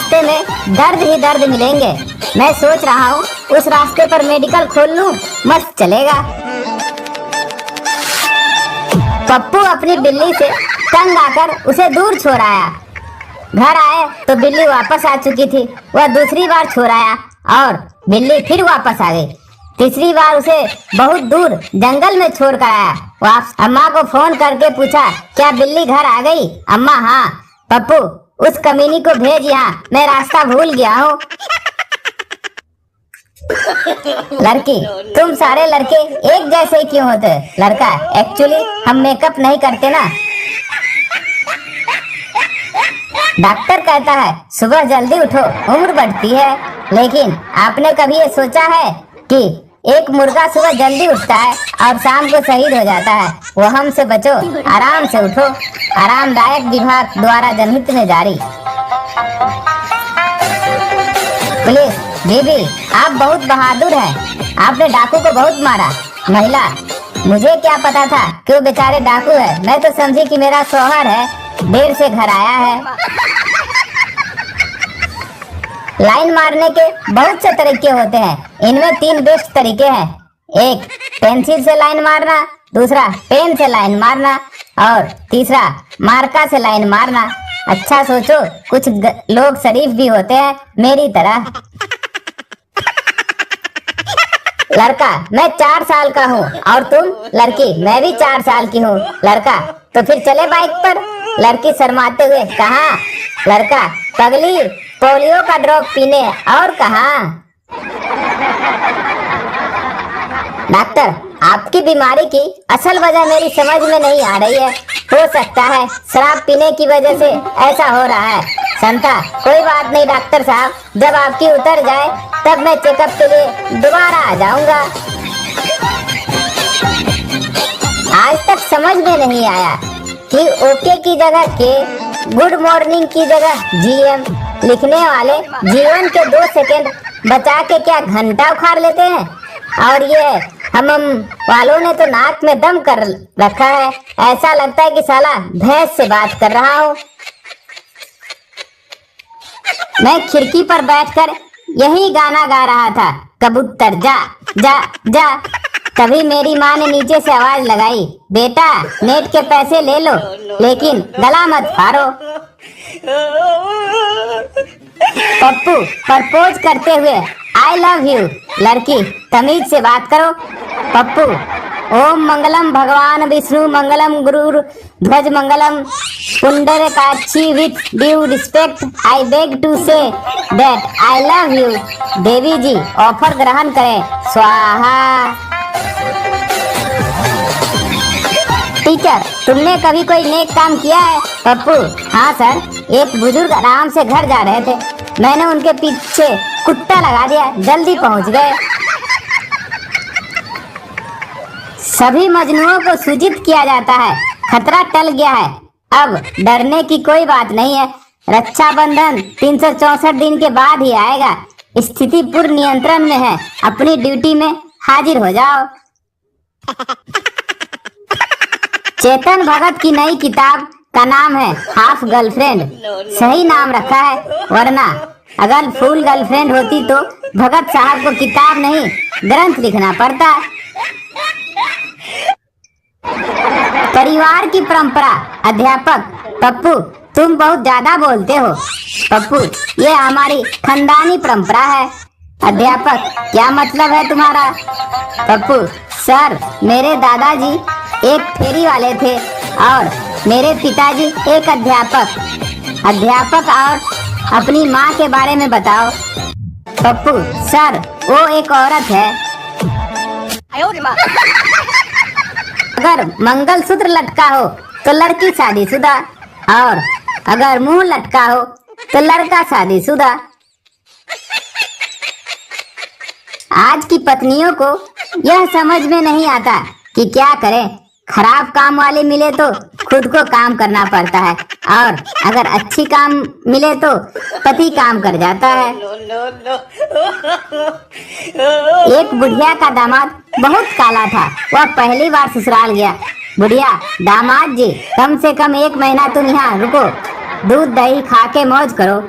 रास्ते में दर्द ही दर्द मिलेंगे। मैं सोच रहा हूँ उस रास्ते पर मेडिकल खोल लूं, मस्त चलेगा। पप्पू अपनी बिल्ली से तंग आकर उसे दूर छोड़ आया। घर आए तो बिल्ली वापस आ चुकी थी। वह दूसरी बार छोड़ आया और बिल्ली फिर वापस आ गई। तीसरी बार उसे बहुत दूर जंगल में छोड़ कर आया। वापस अम्मा को फोन करके पूछा, क्या बिल्ली घर आ गई? अम्मा, हाँ। पप्पू, उस कमीनी को भेज यहाँ, मैं रास्ता भूल गया हूँ। लड़की, तुम सारे लड़के एक जैसे ही क्यों होते? लड़का, एक्चुअली हम मेकअप नहीं करते ना। डॉक्टर कहता है सुबह जल्दी उठो, उम्र बढ़ती है। लेकिन आपने कभी ये सोचा है कि एक मुर्गा सुबह जल्दी उठता है और शाम को शहीद हो जाता है? वो हमसे बचो, आराम से उठो। आरामदायक विभाग द्वारा जनहित में जारी। पुलिस, बीबी, आप बहुत बहादुर हैं। आपने डाकू को बहुत मारा। महिला, मुझे क्या पता था कि वो बेचारे डाकू है। मैं तो समझी कि मेरा शौहर है, देर से घर आया है। लाइन मारने के बहुत से तरीके होते हैं। इनमें 3 बेस्ट तरीके हैं। एक, पेंसिल से लाइन मारना, दूसरा पेन से लाइन मारना और तीसरा मार्का से लाइन मारना। अच्छा सोचो, कुछ लोग शरीफ भी होते हैं मेरी तरह। लड़का, मैं 4 साल का हूँ और तुम? लड़की, मैं भी 4 साल की हूँ। लड़का, तो फिर चले बाइक पर। लड़की शर्माते हुए, कहाँ? लड़का, पगली, पोलियो का ड्रॉप पीने। और कहाँ? डॉक्टर, आपकी बीमारी की असल वजह मेरी समझ में नहीं आ रही है। हो सकता है शराब पीने की वजह से ऐसा हो रहा है। संता, कोई बात नहीं डॉक्टर साहब, जब आपकी उतर जाए तब मैं चेकअप के लिए दोबारा आ जाऊंगा। आज तक समझ में नहीं आया कि ओके की जगह के, गुड मॉर्निंग की जगह जीएम लिखने वाले जीवन के 2 सेकंड बचा के क्या घंटा उखाड़ लेते हैं। और ये हम वालों ने तो नाक में दम कर रखा है। ऐसा लगता है कि साला भैंस से बात कर रहा हूँ। मैं खिड़की पर बैठकर यही गाना गा रहा था, कबूतर जा जा जा। तभी मेरी माँ ने नीचे से आवाज लगाई, बेटा नेट के पैसे ले लो, लेकिन गला मत फाड़ो। पप्पू प्रपोज करते हुए, आई लव यू। लड़की, तमीज से बात करो। पप्पू, ओम मंगलम भगवान विष्णु मंगलम गुरु ध्वज मंगलम पुंडरकाक्षी with due respect I beg to say that I love you. देवी जी, ऑफर ग्रहण करें, स्वाहा। टीचर, तुमने कभी कोई नेक काम किया है? पप्पू, हाँ सर, एक बुजुर्ग आराम से घर जा रहे थे, मैंने उनके पीछे कुत्ता लगा दिया, जल्दी पहुंच गए। सभी मजनुओं को सूचित किया जाता है, खतरा टल गया है, अब डरने की कोई बात नहीं है। रक्षाबंधन 364 दिन के बाद ही आएगा। स्थिति पूर्ण नियंत्रण में है, अपनी ड्यूटी में हाजिर हो जाओ। चेतन भगत की नई किताब का नाम है हाफ गर्लफ्रेंड। सही नाम रखा है, वरना अगर फुल गर्लफ्रेंड होती तो भगत साहब को किताब नहीं ग्रंथ लिखना पड़ता। परिवार की परंपरा। अध्यापक, पप्पू तुम बहुत ज्यादा बोलते हो। पप्पू, ये हमारी खानदानी परंपरा है। अध्यापक, क्या मतलब है तुम्हारा? पप्पू, सर मेरे दादाजी एक फेरी वाले थे और मेरे पिताजी एक अध्यापक। अध्यापक, और अपनी माँ के बारे में बताओ। पप्पू, सर वो एक औरत है। अगर मंगलसूत्र लटका हो तो लड़की शादीशुदा, और अगर मुंह लटका हो तो लड़का शादीशुदा। आज की पत्नियों को यह समझ में नहीं आता कि क्या करें। खराब काम वाले मिले तो खुद को काम करना पड़ता है, और अगर अच्छी काम मिले तो पति काम कर जाता है। एक बुढ़िया का दामाद बहुत काला था, वह पहली बार ससुराल गया। बुढ़िया, दामाद जी कम से कम 1 महीना तुम यहाँ रुको, दूध दही खा के मौज करो।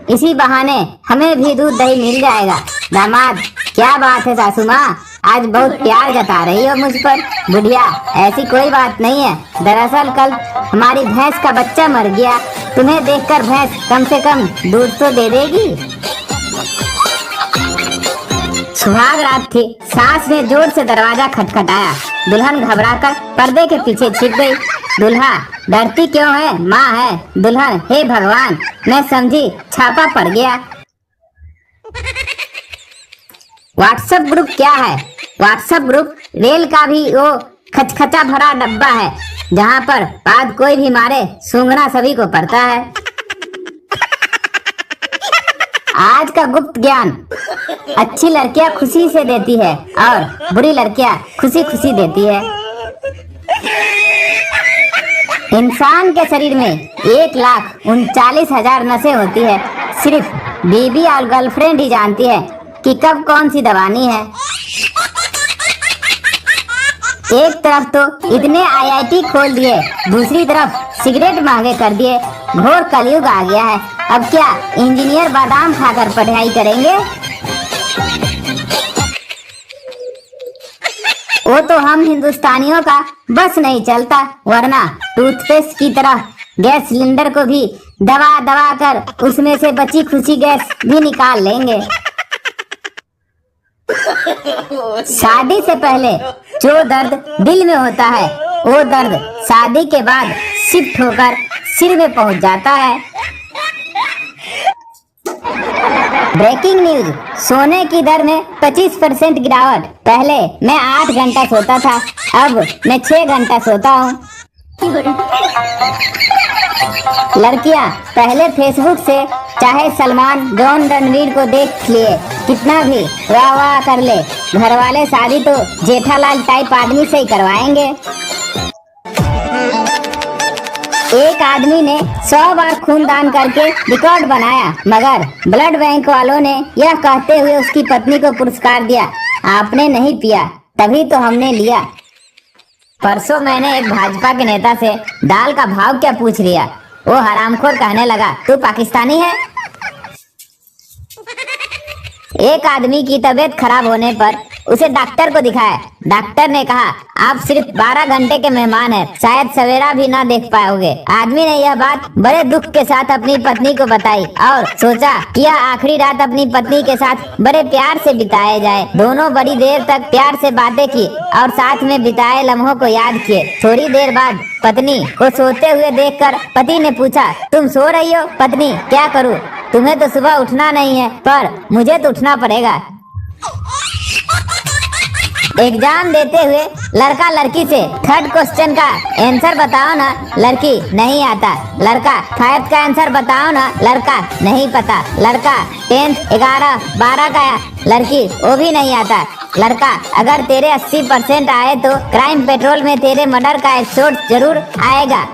इसी बहाने हमें भी दूध दही मिल जाएगा। दामाद, क्या बात है सासू माँ, आज बहुत प्यार जता रही हो मुझ पर। बुढ़िया, ऐसी कोई बात नहीं है। दरअसल कल हमारी भैंस का बच्चा मर गया। तुम्हें देखकर भैंस कम से कम दूध तो दे देगी। सुहाग रात थी। सास ने जोर से दरवाजा खटखटाया। दुल्हन घबराकर पर्दे के पीछे छिप गई। दुल्हा, डरती क्यों है? माँ है। दुल्हन, हे भगवान, मैं समझी छापा पड़ गया। व्हाट्सएप ग्रुप क्या है? व्हाट्सएप ग्रुप रेल का भी वो खचखचा भरा डब्बा है, जहाँ पर बात कोई भी मारे सूंघना सभी को पड़ता है। आज का गुप्त ज्ञान, अच्छी लड़कियां खुशी से देती है और बुरी लड़कियां खुशी खुशी देती है। इंसान के शरीर में 1,39,000 नसें होती है। सिर्फ बीबी और गर्लफ्रेंड ही जानती है कि कब कौन सी दबानी है। एक तरफ तो इतने आईआईटी खोल दिए, दूसरी तरफ सिगरेट महंगे कर दिए। घोर कलयुग आ गया है। अब क्या इंजीनियर बादाम खाकर पढ़ाई करेंगे? वो तो हम हिंदुस्तानियों का बस नहीं चलता, वरना टूथपेस्ट की तरह गैस सिलेंडर को भी दबा दबा कर उसमें से बची खुची गैस भी निकाल लेंगे। शादी से पहले जो दर्द दिल में होता है, वो दर्द शादी के बाद शिफ्ट होकर सिर में पहुंच जाता है। ब्रेकिंग न्यूज, सोने की दर में 25% गिरावट। पहले मैं 8 घंटा सोता था, अब मैं 6 घंटा सोता हूँ। लड़कियाँ पहले फेसबुक से चाहे सलमान जॉन रणवीर को देख लिए कितना भी वाह वाह कर ले, घर वाले शादी तो जेठालाल टाइप आदमी से ही करवाएंगे। एक आदमी ने 100 बार खून दान करके रिकॉर्ड बनाया, मगर ब्लड बैंक वालों ने यह कहते हुए उसकी पत्नी को पुरस्कार दिया, आपने नहीं पिया तभी तो हमने लिया। परसों मैंने एक भाजपा के नेता से दाल का भाव क्या पूछ लिया। वो हरामखोर कहने लगा, तू पाकिस्तानी है? एक आदमी की तबीयत खराब होने पर उसे डॉक्टर को दिखाया। डॉक्टर ने कहा, आप सिर्फ 12 घंटे के मेहमान हैं, शायद सवेरा भी ना देख पाओगे। आदमी ने यह बात बड़े दुख के साथ अपनी पत्नी को बताई और सोचा कि यह आखिरी रात अपनी पत्नी के साथ बड़े प्यार से बिताए जाए। दोनों बड़ी देर तक प्यार से बातें की और साथ में बिताए लम्हों को याद किए। थोड़ी देर बाद पत्नी को सोते हुए देखकर पति ने पूछा, तुम सो रही हो? पत्नी, क्या करूँ, तुम्हें तो सुबह उठना नहीं है, पर मुझे तो उठना पड़ेगा। एग्जाम देते हुए लड़का लड़की से 3rd क्वेश्चन का आंसर बताओ ना। लड़की, नहीं आता। लड़का, 5th का आंसर बताओ ना। लड़का, नहीं पता। लड़का, 10th 11 12 का। लड़की, वो भी नहीं आता। लड़का, अगर तेरे 80% आए तो क्राइम पेट्रोल में तेरे मर्डर का एपिसोड जरूर आएगा।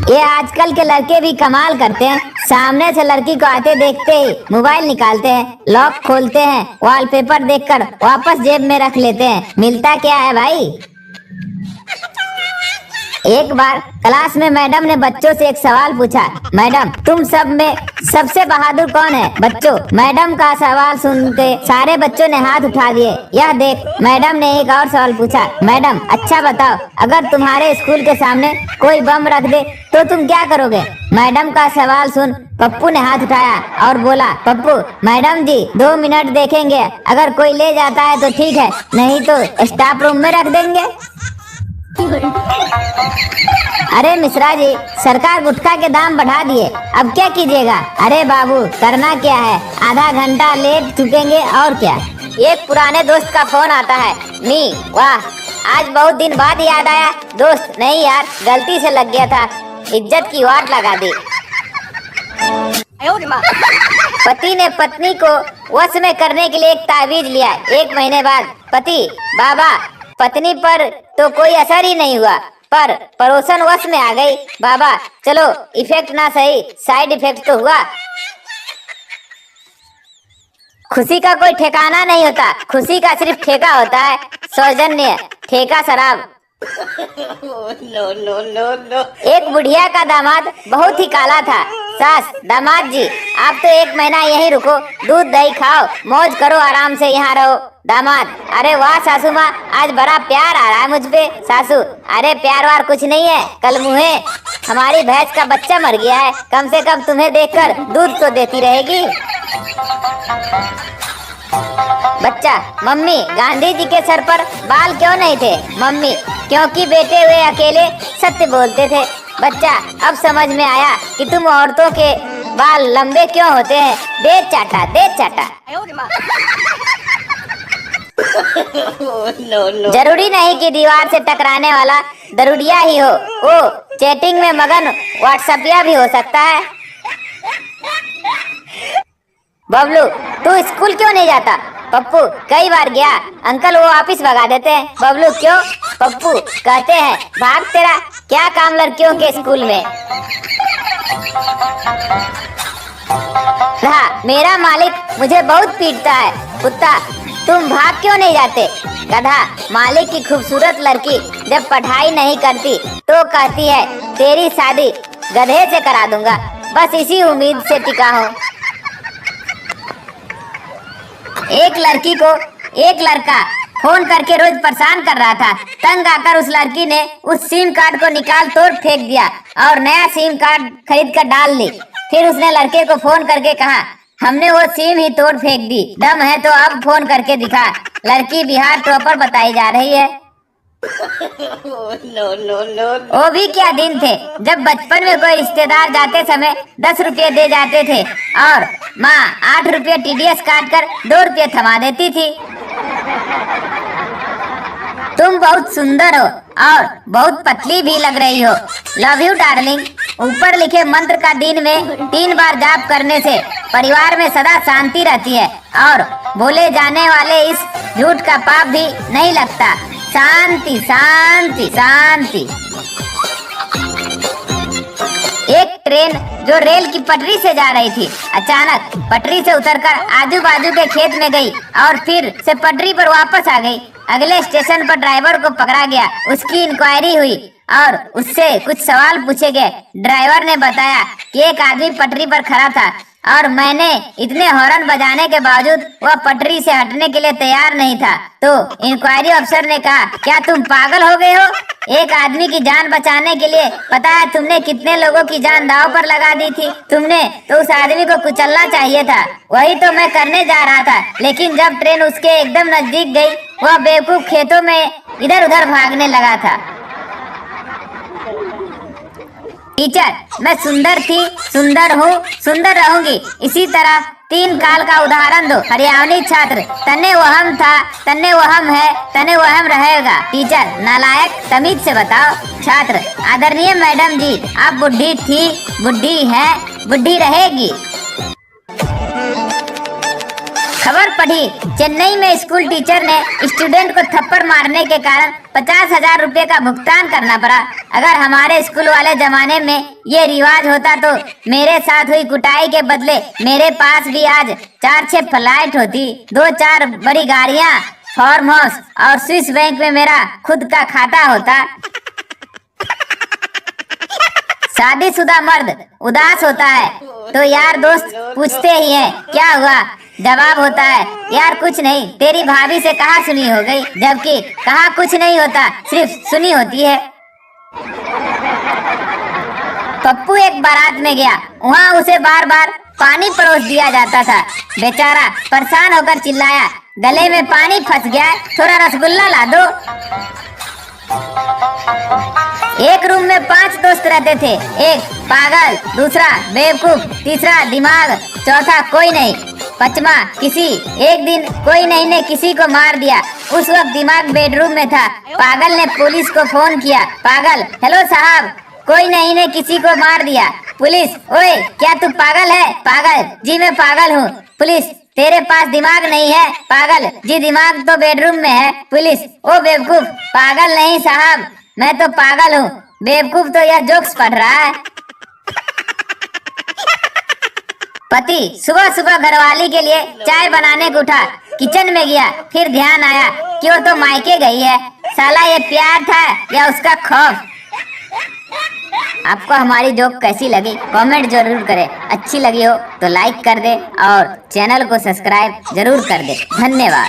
ये आजकल के लड़के भी कमाल करते हैं। सामने से लड़की को आते देखते ही मोबाइल निकालते हैं, लॉक खोलते हैं, वॉलपेपर देखकर वापस जेब में रख लेते हैं। मिलता क्या है भाई? एक बार क्लास में मैडम ने बच्चों से एक सवाल पूछा, मैडम तुम सब में सबसे बहादुर कौन है? बच्चों, मैडम का सवाल सुन के सारे बच्चों ने हाथ उठा दिए। यह देख मैडम ने एक और सवाल पूछा, मैडम अच्छा बताओ, अगर तुम्हारे स्कूल के सामने कोई बम रख दे तो तुम क्या करोगे? मैडम का सवाल सुन पप्पू ने हाथ उठाया और बोला, पप्पू, मैडम जी 2 मिनट देखेंगे, अगर कोई ले जाता है तो ठीक है, नहीं तो स्टाफ रूम में रख देंगे। अरे मिश्रा जी, सरकार गुटखा के दाम बढ़ा दिए, अब क्या कीजिएगा? अरे बाबू, करना क्या है, आधा घंटा लेट चुकेंगे और क्या। एक पुराने दोस्त का फोन आता है, मी, वाह, आज बहुत दिन बाद याद आया। दोस्त, नहीं यार, गलती से लग गया था, इज्जत की वाट लगा दी। पति ने पत्नी को वश में करने के लिए एक ताबीज लिया। 1 महीने बाद पति, बाबा, पत्नी पर तो कोई असर ही नहीं हुआ, पर पड़ोसन वश में आ गई। बाबा, चलो इफेक्ट ना सही, साइड इफेक्ट तो हुआ। खुशी का कोई ठिकाना नहीं होता, खुशी का सिर्फ ठेका होता है। सौजन्य, ठेका शराब। एक बुढ़िया का दामाद बहुत ही काला था। सास, दामाद जी आप तो 1 महीना यहीं रुको, दूध दही खाओ, मौज करो, आराम से यहाँ रहो। दामाद, अरे वाह सासू माँ, आज बड़ा प्यार आ रहा है मुझ पे। सासू, अरे प्यार वार कुछ नहीं है, कल मुहे हमारी भैंस का बच्चा मर गया है, कम से कम तुम्हें देखकर दूध तो देती रहेगी। बच्चा, मम्मी गांधी जी के सर पर बाल क्यों नहीं थे? मम्मी, क्योंकि बेटे वे अकेले सत्य बोलते थे। बच्चा, अब समझ में आया कि तुम औरतों के बाल लंबे क्यों होते हैं। दे चाटा, दे चाटा। जरूरी नहीं कि दीवार से टकराने वाला दरुड़िया ही हो, वो चैटिंग में मगन व्हाट्सएपिया भी हो सकता है। बबलू, तू स्कूल क्यों नहीं जाता? पप्पू, कई बार गया, अंकल वो वापिस भगा देते हैं। बबलू, क्यों? पप्पू कहते हैं भाग तेरा क्या काम लड़कियों के स्कूल में। गधा, मेरा मालिक मुझे बहुत पीटता है। कुत्ता, तुम भाग क्यों नहीं जाते? गधा, मालिक की खूबसूरत लड़की जब पढ़ाई नहीं करती तो कहती है तेरी शादी गधे से करा दूंगा, बस इसी उम्मीद से टिका हूँ। एक लड़की को एक लड़का फोन करके रोज परेशान कर रहा था। तंग आकर उस लड़की ने उस सिम कार्ड को निकाल तोड़ फेंक दिया और नया सिम कार्ड खरीद कर डाल ली। फिर उसने लड़के को फोन करके कहा, हमने वो सिम ही तोड़ फेंक दी, दम है तो अब फोन करके दिखा। लड़की बिहार टॉपर बताई जा रही है। वो भी क्या दिन थे जब बचपन में कोई रिश्तेदार जाते समय 10 रुपये दे जाते थे और माँ 8 रुपये TDS काट कर 2 रुपये थमा देती थी। तुम बहुत सुंदर हो और बहुत पतली भी लग रही हो। Love you darling. ऊपर लिखे मंत्र का दिन में 3 बार जाप करने से परिवार में सदा शांति रहती है और बोले जाने वाले इस झूठ का पाप भी नहीं लगता। शांति शांति शांति। एक ट्रेन जो रेल की पटरी से जा रही थी अचानक पटरी से उतरकर आजू बाजू के खेत में गई और फिर से पटरी पर वापस आ गई। अगले स्टेशन पर ड्राइवर को पकड़ा गया, उसकी इंक्वायरी हुई और उससे कुछ सवाल पूछे गए। ड्राइवर ने बताया कि एक आदमी पटरी पर खड़ा था और मैंने इतने हॉर्न बजाने के बावजूद वह पटरी से हटने के लिए तैयार नहीं था। तो इंक्वायरी अफसर ने कहा, क्या तुम पागल हो गए हो? एक आदमी की जान बचाने के लिए पता है तुमने कितने लोगों की जान दांव पर लगा दी थी? तुमने तो उस आदमी को कुचलना चाहिए था। वही तो मैं करने जा रहा था, लेकिन जब ट्रेन उसके एकदम नजदीक गई वह बेवकूफ खेतों में इधर उधर भागने लगा था। टीचर, मैं सुंदर थी, सुंदर हूँ, सुंदर रहूंगी। इसी तरह 3 काल का उदाहरण दो। हरियाणवी छात्र, तने वहम था, तने वहम है, तने वहम रहेगा। टीचर, नालायक, तमीज से बताओ। छात्र, आदरणीय मैडम जी, आप बुढ़ी थी, बुढ़ी है, बुढ़ी रहेगी। खबर पढ़ी, चेन्नई में स्कूल टीचर ने स्टूडेंट को थप्पड़ मारने के कारण 50,000 रुपए का भुगतान करना पड़ा। अगर हमारे स्कूल वाले जमाने में ये रिवाज होता तो मेरे साथ हुई कुटाई के बदले मेरे पास भी आज 4-6 फ्लाइट होती, 2-4 बड़ी गाड़ियां, फार्म हाउस और स्विस बैंक में मेरा खुद का खाता होता। शादीशुदा मर्द उदास होता है तो यार दोस्त पूछते ही है क्या हुआ? जवाब होता है यार कुछ नहीं, तेरी भाभी से कहा सुनी हो गई। जबकि कहा कुछ नहीं होता, सिर्फ सुनी होती है। पप्पू एक बारात में गया, वहाँ उसे बार बार पानी परोस दिया जाता था। बेचारा परेशान होकर चिल्लाया, गले में पानी फंस गया है, थोड़ा रसगुल्ला ला दो। एक रूम में 5 दोस्त रहते थे, एक पागल, दूसरा बेवकूफ, तीसरा दिमाग, चौथा कोई नहीं, 5वां किसी। एक दिन कोई नहीं ने किसी को मार दिया। उस वक्त दिमाग बेडरूम में था। पागल ने पुलिस को फोन किया। पागल, हेलो साहब, कोई नहीं ने किसी को मार दिया। पुलिस, ओए क्या तू पागल है? पागल, जी मैं पागल हूँ। पुलिस, तेरे पास दिमाग नहीं है? पागल, जी दिमाग तो बेडरूम में है। पुलिस, ओ बेवकूफ, पागल नहीं साहब, मैं तो पागल हूँ। बेवकूफ तो यह जोक्स पढ़ रहा है। पति सुबह सुबह घरवाली के लिए चाय बनाने को उठा, किचन में गया, फिर ध्यान आया कि वो तो मायके गई है। साला ये प्यार था या उसका खौफ? आपको हमारी जोक कैसी लगी कमेंट जरूर करें। अच्छी लगी हो तो लाइक कर दे और चैनल को सब्सक्राइब जरूर कर दे। धन्यवाद।